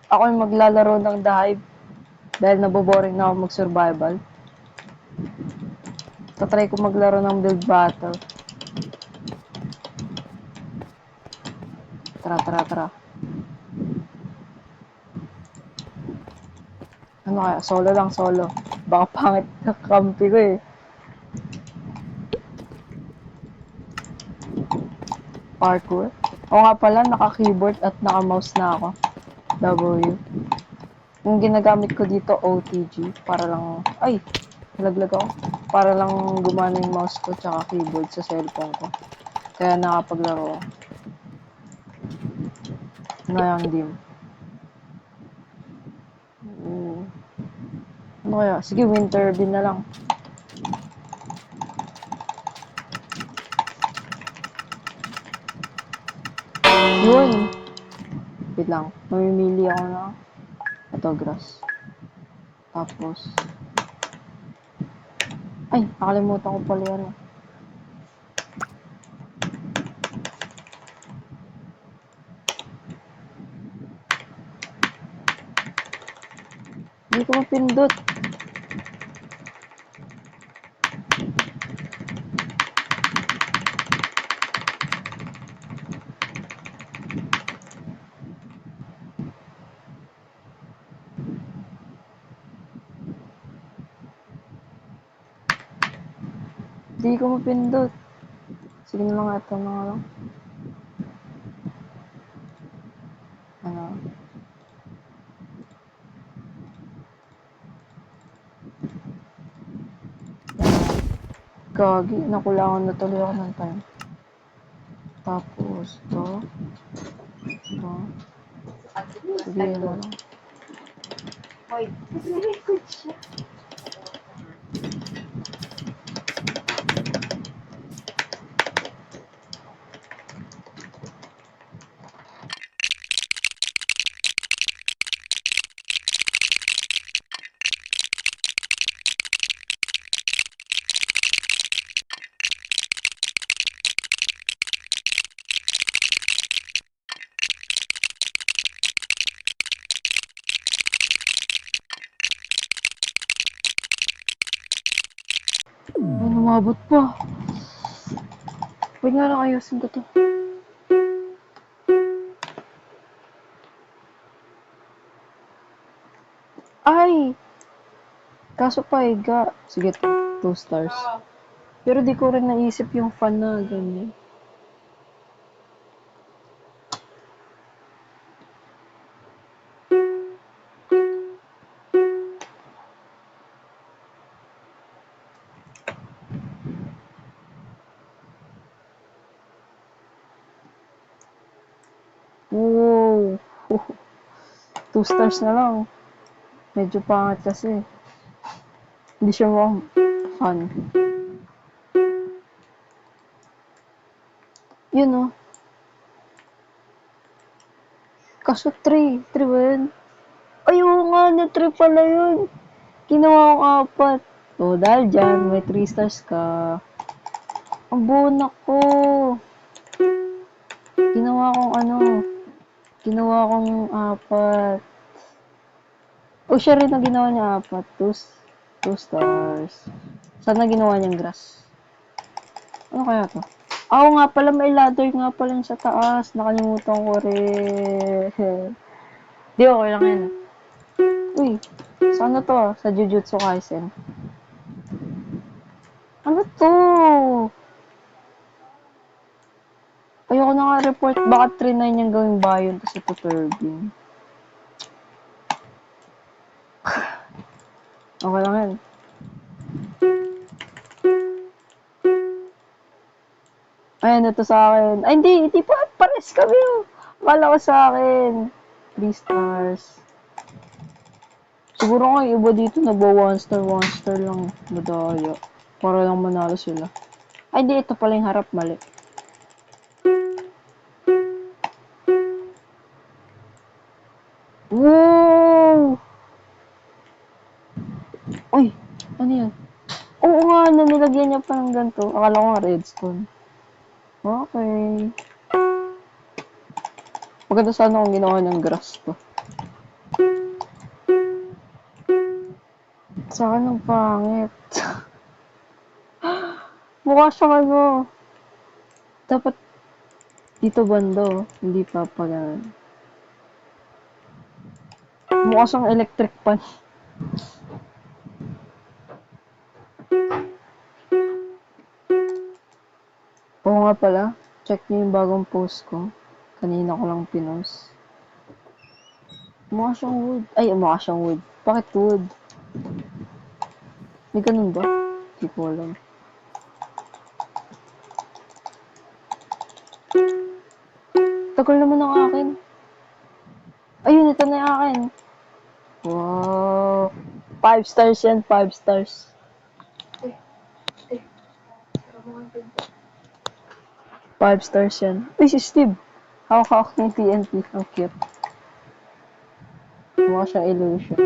Ako yung maglalaro ng The Hive dahil naboboring na ako mag-survival. Tatry ko maglaro ng build battle. Tara. Ano kaya? Solo lang, solo. Baka pangit na kampi ko eh. Parkour. O nga pala, naka-keyboard at naka-mouse na ako. W. Yung ginagamit ko dito, OTG. Para lang, ay, nalaglag ako. Para lang gumana yung mouse ko tsaka keyboard sa cellphone ko. Kaya nakapaglaro ako. Ngayang dim. Ano kaya? Sige, wind turbine na lang. Yun. Wait lang. Mamimili ako na. Ito, grass. Tapos. Ay, nakalimutan ko pala yan. Hindi ko mapindot. Hindi ko mapindot. Sige na lang ito na lang. Ano? Gagi, nakulangan na tuloy ako ng time. Tapos, to. Sige na lang. Hoy, nag-record siya. Ay, lumabot pa. Wait nga lang, ayusin ko to. Ay! Kaso pa, higa. Sige, 2 stars. Pero di ko rin naisip yung fan na ganyan. Wow! 2 stars na lang. Medyo pangit kasi. Hindi siya mo fun. Yun oh. Kaso 3. 3 ba yun? Ay, oo nga, na 3 pala yun. Ginawa ko 4. So, dahil dyan, may 3 stars ka. Ang bunak ko. Ginawa kong ano. Ginawa kong 4. O, siya rin na ginawa niya 4. 2 stars. Sana ginawa niyang grass. Ano kaya to? Oo nga pala, may ladder nga pala sa taas. Nakalimutan ko rin. Di, okay lang yan. Uy, sana to? Sa Jujutsu Kaisen. Ano to? Ayoko na nga report. Baka 3-9 yung gawing bayon to sa turbine. Okay lang yan. Ayan, ito sa akin. Ay, hindi pa. Pares kami. Oh. Akala ko sa akin. 3 stars. Siguro nga iba dito nagwa 1 star lang. Madaya. Para lang manalo sila. Ay, di. Ito pala yung harap. Mali. Wow! Uy! Ano yan? Oo nga, nilagyan niya pa ng ganito. Akala ko nga redstone. Okay. Maganda sana kung ginawa ng grass to. Sa akin ang pangit. Mukha siyang ano. Dapat dito bando. Hindi pa pa ganun. Mukha siyang electric pan. Oo nga pala. Check niyo yung bagong post ko. Kanina ko lang pinost. Mukha siyang wood. Ay, mukha siyang wood. Bakit wood? May ganun ba? Hindi ko alam. Tagal naman ng akin. Ayun, ito na yung akin. Wow. 5 stars yan, 5 stars. Sarap mo ang pinto. 5 stars yan. Uy, si Steve. Hawak-hawak ng TNT. Ang cute. Mukha siyang illusion.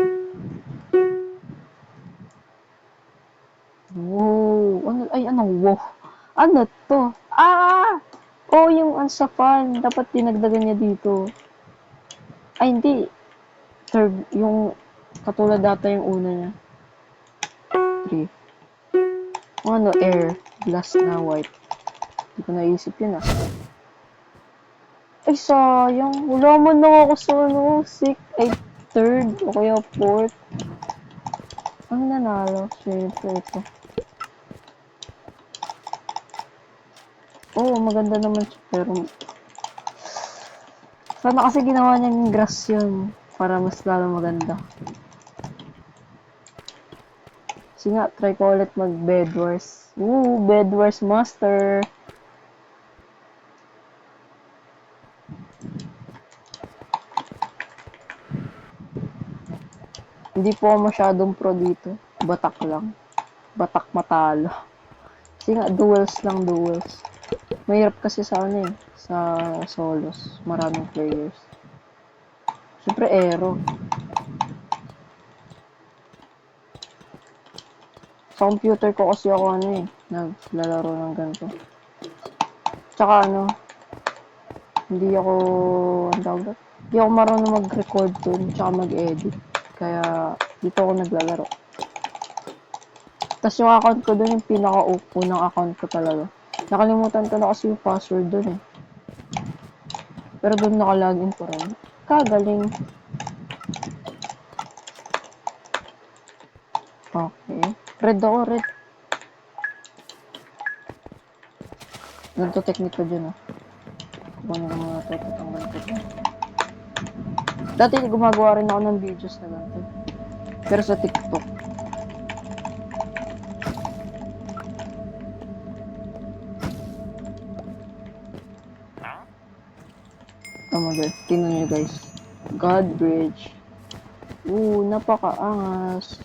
Wow. Ano, ay, ano, wow. Ano to? Ah! Oh, yung sa fan. Dapat dinagdagan niya dito. Ay, hindi. Third, yung katulad data yung una niya. 3. Ano, air. Glass na white. Hindi ko naisip yun ah. Ay, sayang. Wala man lang ako sa ano, 6, ay, 3rd, o kaya 4th. Ang nanalo, syempre ito. Oo, maganda naman siya, pero sana kasi ginawa niyang grass yun para mas lalo maganda. Kasi nga, try ko ulit mag Bed Wars. Bed Wars Master. Hindi po ako masyadong pro dito. Batak lang. Batak matalo. Kasi nga, duels lang, duels. Mahirap kasi sa ano eh, sa solos. Maraming players. Siyempre, aero. Sa computer ko kasi ako ano eh, naglalaro ng ganito. Tsaka ano, hindi ako, ang tawag doon? Hindi ako marunong mag-record dun, tsaka mag-edit. Kaya, dito ako naglalaro. Tapos yung account ko dun, yung pinaka-unang account ko talaga. Nakalimutan ko na kasi yung password dun eh. Pero dun naka-login ko rin. Kagaling. Okay. Red ako, red. Ganito technique ko dyan ah. Kung ano mga tatanggal ko dyan. Dati gumagawa rin ako ng videos na ganito. Pero sa TikTok. Oh my god, tingnan nyo guys. God Bridge. Napakaangas.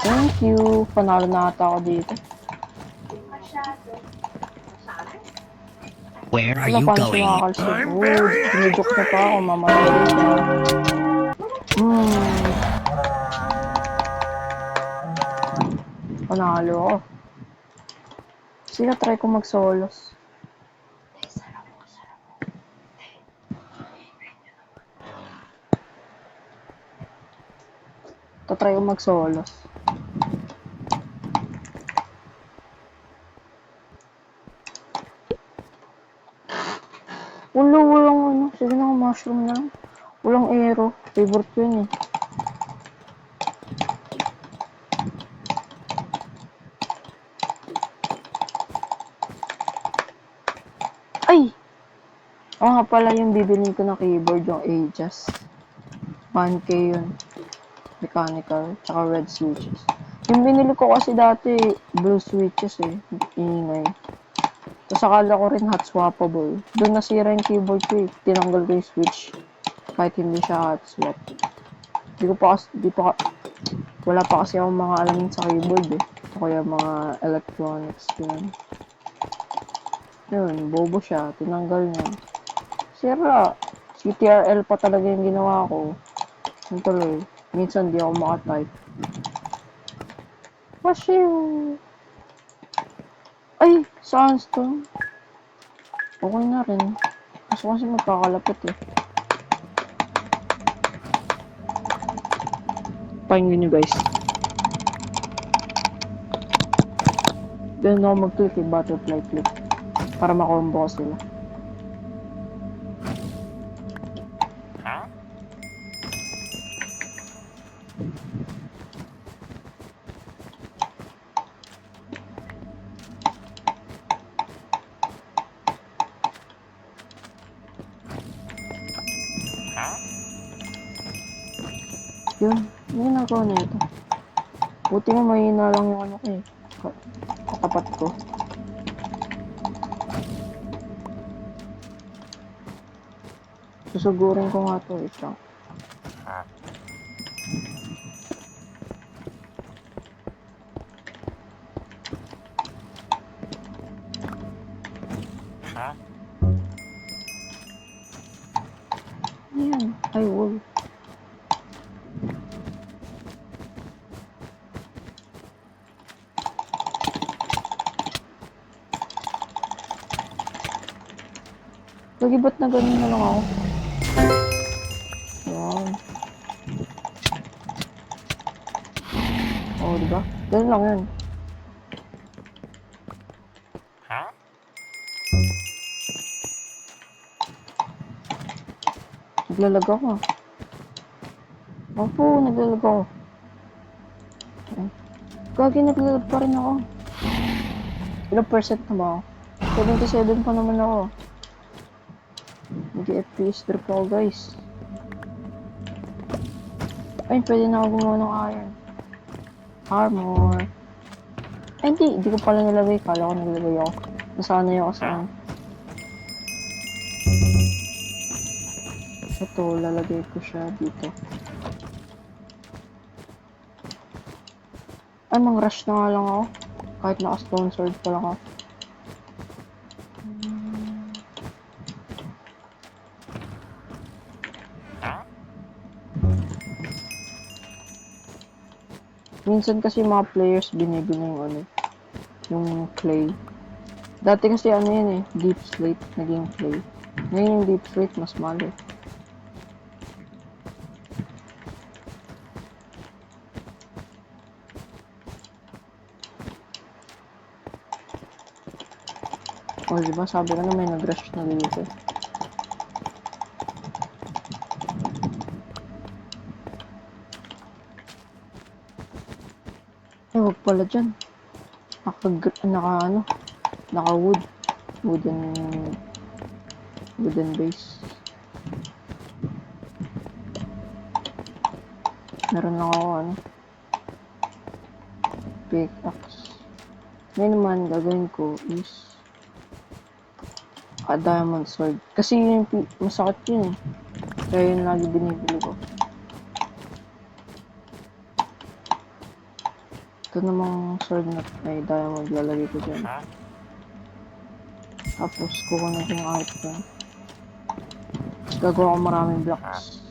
Thank you. Panalo na ata ako dito. Masyado. Masyado? Where are Wala, you paano siya going? makakalsik? Uy, dinidok na pa ako, mamatay siya. Panalo ako. Sige, try ko mag-solos. Try ko mag-solos. Walang ano. Sige na, mushroom na lang. Walang arrow. Favorite ko yun eh. Ay! Oo nga pala yung bibilin ko na keyboard, yung Aegis. 1K yun. Mechanical, tsaka red switches. Yung binili ko kasi dati, blue switches eh. Ingay. Tapos akala ko rin hot swappable. Doon nasira yung keyboard ko eh. Tinanggal ko yung switch. Kahit hindi siya hot swap. Wala pa kasi akong mga alam sa keyboard eh. O kaya mga electronics yun. Yun, bobo siya. Tinanggal niya. Sira. CTRL pa talaga yung ginawa ko. Yung tuloy. Minsan di ako makatype. Washiw! Ay! Sandstone. Okay na rin. Kaso kasi magkakalapit eh. Pakinggan nyo guys. Ganun ako mag-click eh. Butterfly click. Para makombo ko sila. Yun. Yung ginagawa na ito. Buti nga mahina lang yung ano ko eh. Katapat ko. Susugurin ko nga to. Ito. Ayan. Ay, wool. Lagi ba't na ganun na lang ako? Ayan. Oo, diba? Ganun lang yan. Naglalag ako. Opo, naglalag ako. Gagi, naglalag pa rin ako. Ilang percent na ba ako? 77 pa naman ako. Nag-FPS drop ako guys. Ay, pwede na ako gumawa ng iron. Armor. Ay, hindi ko pala nilagay. Kala ko nilagay ako. Nasanay ako saan. Ito, lalagay ko siya dito. Ay, mang-rush na nga lang ako. Kahit naka-stone sword pa lang ako. Minsan kasi mga players binibili yung ano, yung clay. Dati kasi ano yun eh, deep slate, naging clay. Ngayon yung deep slate, mas mahal eh. O diba, sabi ko na may nag-rush na dito. Eh, wag pala dyan. Naka-wood. Wooden base. Meron lang ako ano. Pickaxe. Ngayon naman, gagawin ko is diamond sword. Kasi yun masakit yun eh. Kaya yun lagi binibili ko. Ito namang sword na ay diamond lalagay ko dyan. Tapos, kukunin ko yung item. Gagawa ko maraming blocks.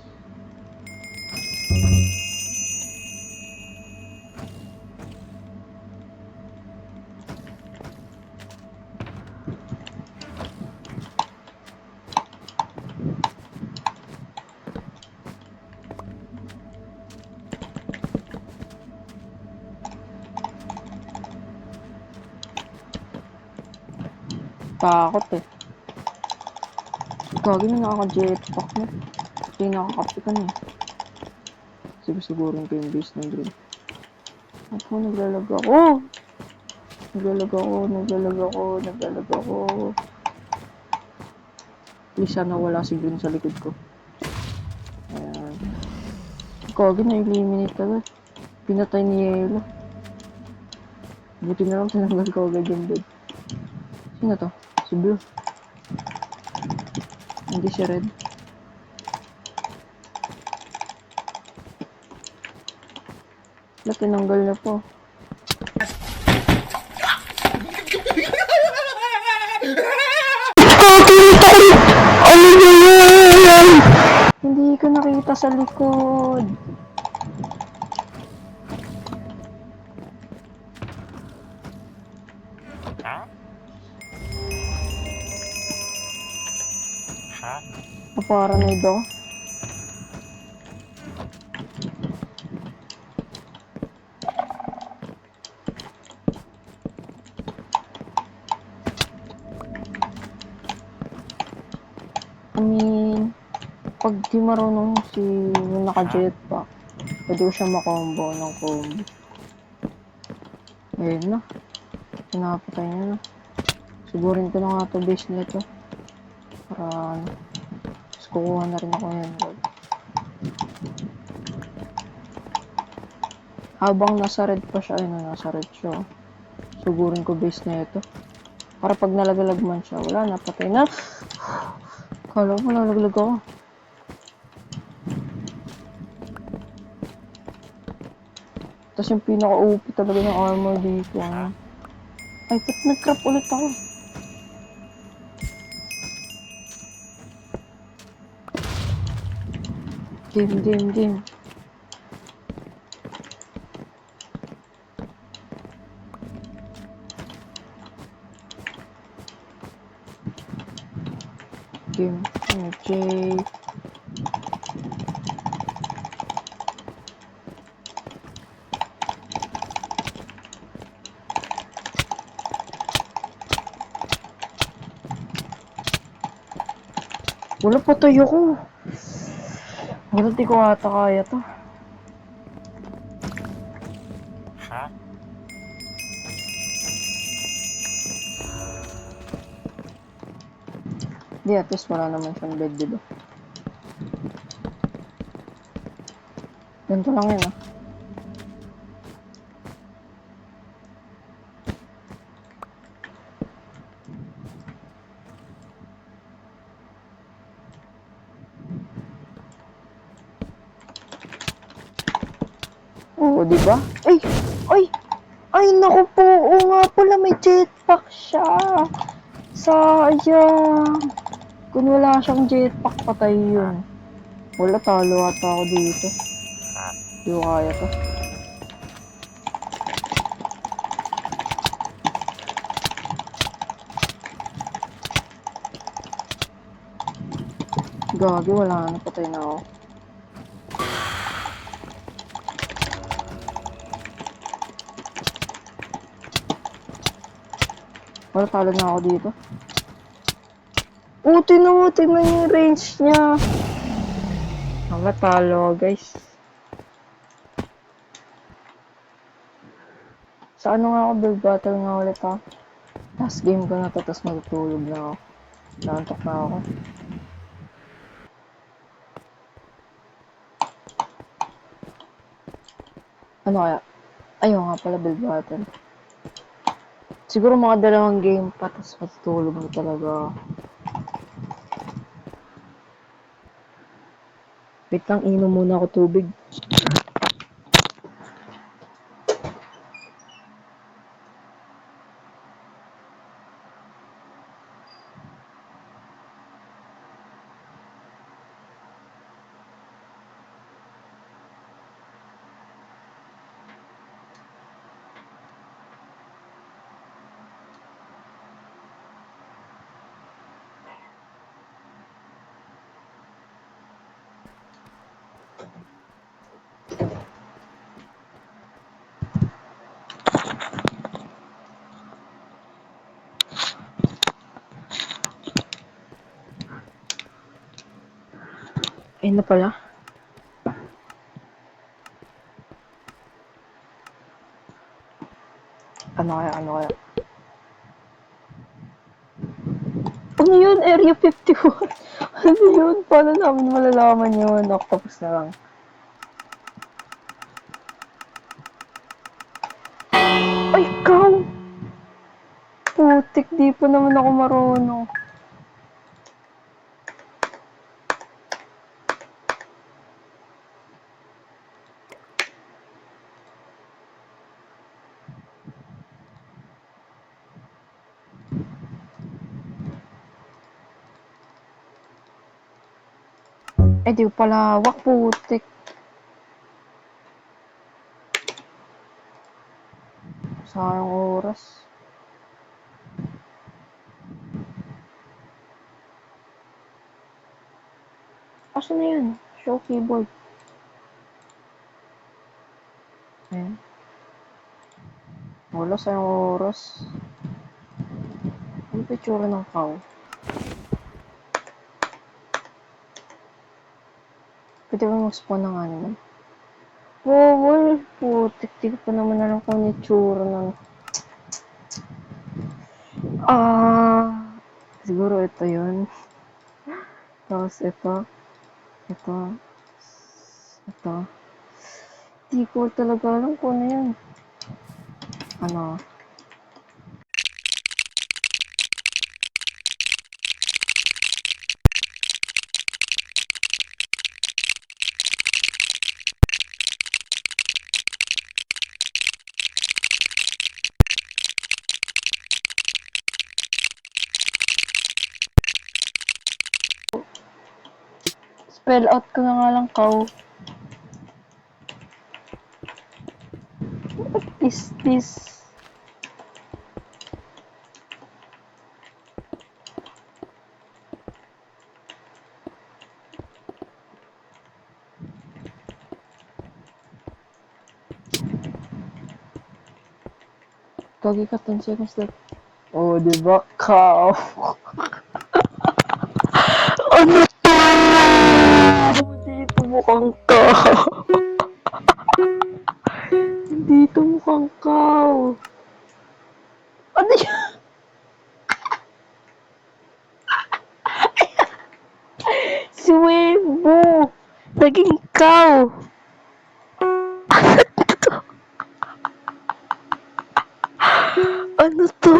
Takot eh. Gagi na nakaka-jetpack na. Hindi nakakapi ka na eh. Siguro ko yung base ng drill. Ako, naglalag ako. Naglalag ako. Please, sana wala si Green sa likod ko. Ayan. Gagi na-eliminate agad. Pinatay ni Yelo. Buti na lang tinanggal ko agad yung bed. Sino to? Si Blue. Hindi si Red. Ba't tinanggal na po? Hindi ko nakita sa likod. Paranoid ako. I mean, pag di marunong si yung naka-jetpack, pwede ko siya makombo ng combo. Ayun na. Pinapatay niya na. Sigurin ko na nga ito base nito. Para ano. Tapos kukuha na rin ako yan. Habang nasa red pa siya, ayun na, nasa red siya. Sigurin ko base na ito. Para pag nalagalag man siya, wala na, patay na. Kala ko nalaglag ako. Tapos yung pinaka-OP talaga ng armor dito. Ano? Ay, ba't nag-crap ulit ako? Game. Game. Jay. Wala, patay ako. Wala, di ko ata kaya to. Di, at least wala naman siyang bed, diba? Ganito lang yun, ah. Oo, diba? Ay, naku po. Oo nga pala, may jetpack siya. Sayang. Kung wala siyang jetpack, patay yun. Wala, talo ata ako dito. Hindi ko kaya to. Gagi, wala na. Patay na ako. Wala, talo na ako dito. Tingnan yung range niya. Wala, talo guys. Sa ano nga ako, build battle nga ulit ha. Last game ko na to, tapos matutulog na ako. Naantok na ako. Ano kaya? Ayun nga pala, build battle. Siguro mga 2 game pa, tapos matutulog na talaga. Wait lang, inom muna ako tubig. Ayun na pala. Ano kaya? Ano yun? Area 51? Ano yun? Paano namin malalaman yun? Octopus na lang. Ay, ikaw! Putik, di pa naman ako marunong. Eh, di pala hawak, putik. Sayang oras. Asan na yun? Show keyboard. Ayan. Wala, sayang oras. Ano pa itsura ng cow? Pwede ba mag-spawn ng animal? Bawal! Putik, di ko pa naman alam kung ano itsura ng... Siguro ito yun. Tapos ito, di ko talaga alam kung ano yun. Ano? Spell out ko na nga lang cow. Is this? Gagi ka 10 seconds left. Oh, di ba? Cow. Ano to? Hindi ito mukhang cow. Hindi ito mukhang cow. Ano yan? Si Wembo. Naging cow. Ano to?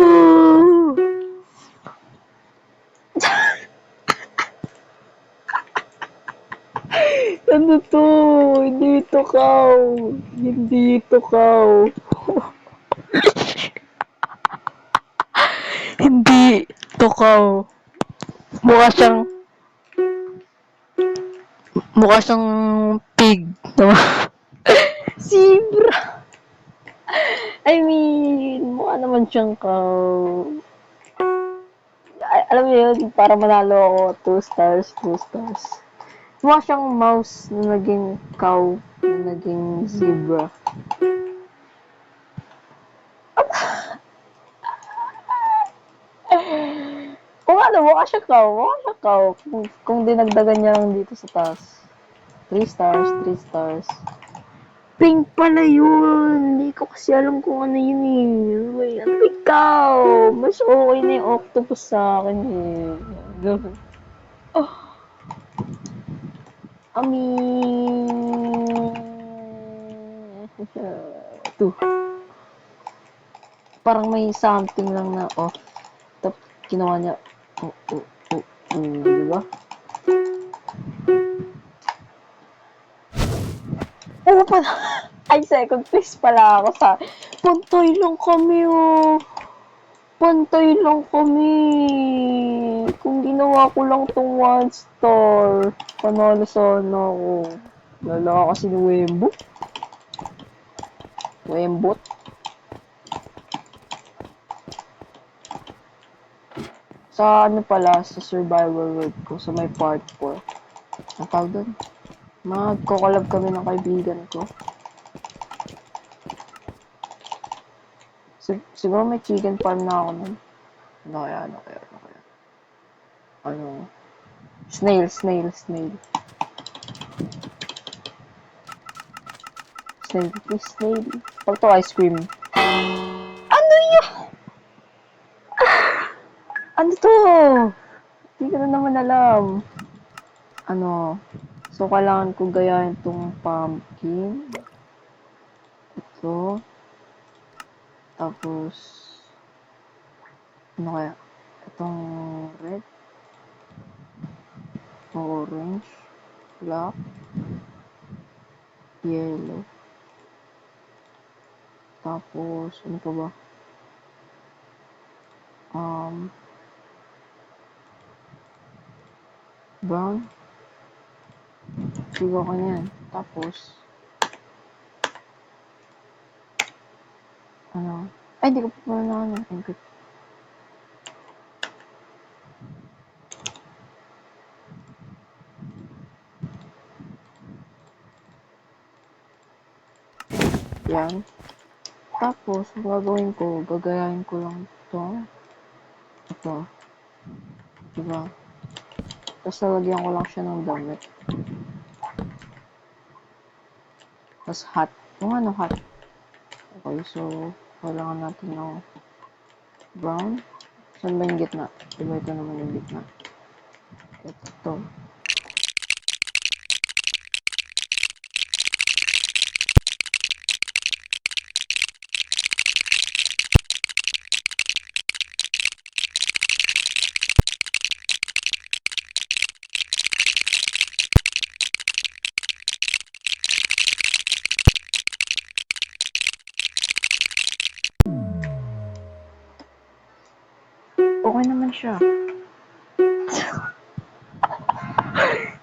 Ano to? Hindi ito cow. Hindi ito cow. Hindi ito cow. Mukha siyang pig. Zebra. I mean, mukha naman siyang cow. Alam mo yun, para manalo ako, 2 stars, 2 stars. Mukha siyang mouse na naging cow, na naging zebra. Kung ano, mukha siyang cow, Kung dinagdagan niya lang dito sa taas. 3 stars, 3 stars. Pink pala yun! Hindi ko kasi alam kung ano yun eh. Wait, ano ikaw? Mas okay na yung octopus sa akin eh. Oh, I mean... Ito. Parang may something lang na off. Tapos ginawa niya. Diba? Ano pala? Ay, second place pala ako sa... Pantay lang kami oh. Pantay lang kami. Kung ginawa ko lang tong 1 star, panalo sana ako. Lala kasi ni Wembo. Wembot. Sa ano pala, sa survival world ko, sa may part 4. Ang tawag doon? Magko-collab kami ng kaibigan ko. Siguro may chicken farm na ako nun. Ano kaya? Ano? Snail. Snady, please, Snady. Pag to ice cream. Ano yun? Ano to? Hindi ko na naman alam. Ano? So, kailangan ko gayahin tong pumpkin. Ito. Tapos, ano kaya? Itong red. Orange. Black. Yellow. Tapos, ano pa ba? Brown. Sigaw ka niyan. Tapos, ano? Ay, hindi ko pa pala na ano. Input. Yan. Tapos, ang gagawin ko, gagayahin ko lang ito. Ito. Diba? Tapos, lalagyan ko lang siya ng damit. Tapos, hot. Yung ano, hot. Okay, so, kailangan natin ng brown. Saan ba yung gitna? Diba ito naman yung gitna? Ito. Okay naman siya.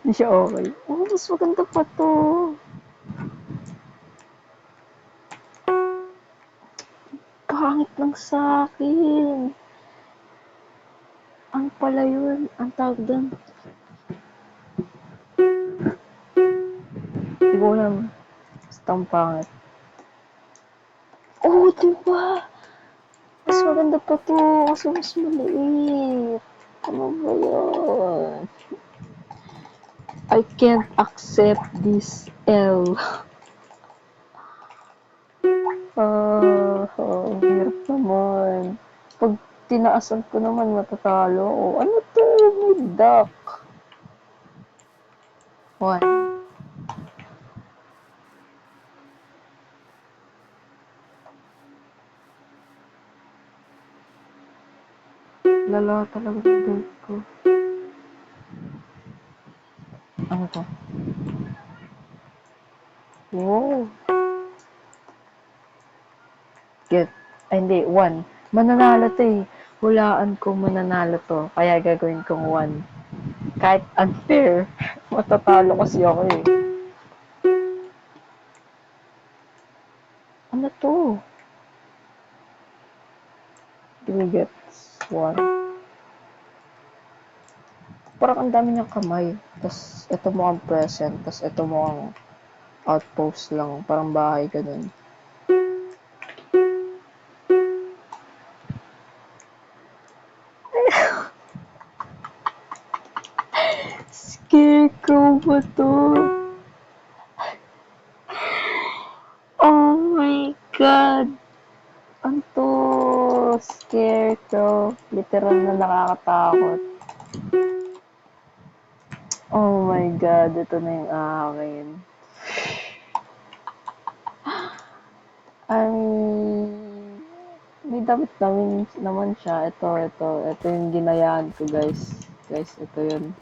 Hindi siya okay. Oh, mas maganda pa to. Kahangit lang sa akin. Ang pala yun. Ang tawag doon. Hindi ko alam. Basta ang pangit. Oh, diba? Mas maganda pa to. Kasi mas maliit. Ano ba yun? I can't accept this L. Hirap naman. Pag tinaasan ko naman, matatalo. Oh, ano to? May duck. 1. Lala talaga ng date ko. Ano to? Wow. Get. Ay, hindi. 1. Mananalo to eh. Hulaan ko mananalo to. Kaya gagawin kong 1. Kahit unfair. Matatalo kasi ako eh. Ano to? Give get 1. Parang ang dami niyang kamay. Tapos, ito mukhang present. Tapos, ito mukhang outpost lang. Parang bahay ganun. Scarecrow ba to? Oh my God! Ano to? Scarecrow. Literal na nakakatakot. Oh my God, ito na yung akin. May damit naman siya. Ito yung ginayahan ko, guys. Guys, ito yun.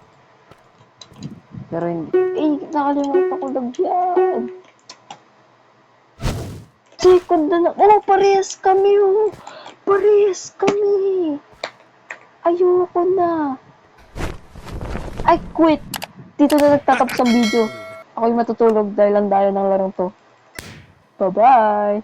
Pero hindi. Nakalimutan ko lagyan. Second na. Oh, parehas kami, oh. Parehas kami. Ayoko na. I quit. Dito na nagtatapos ang video. Ako'y matutulog dahil ang dayo ng larong to. Bye-bye!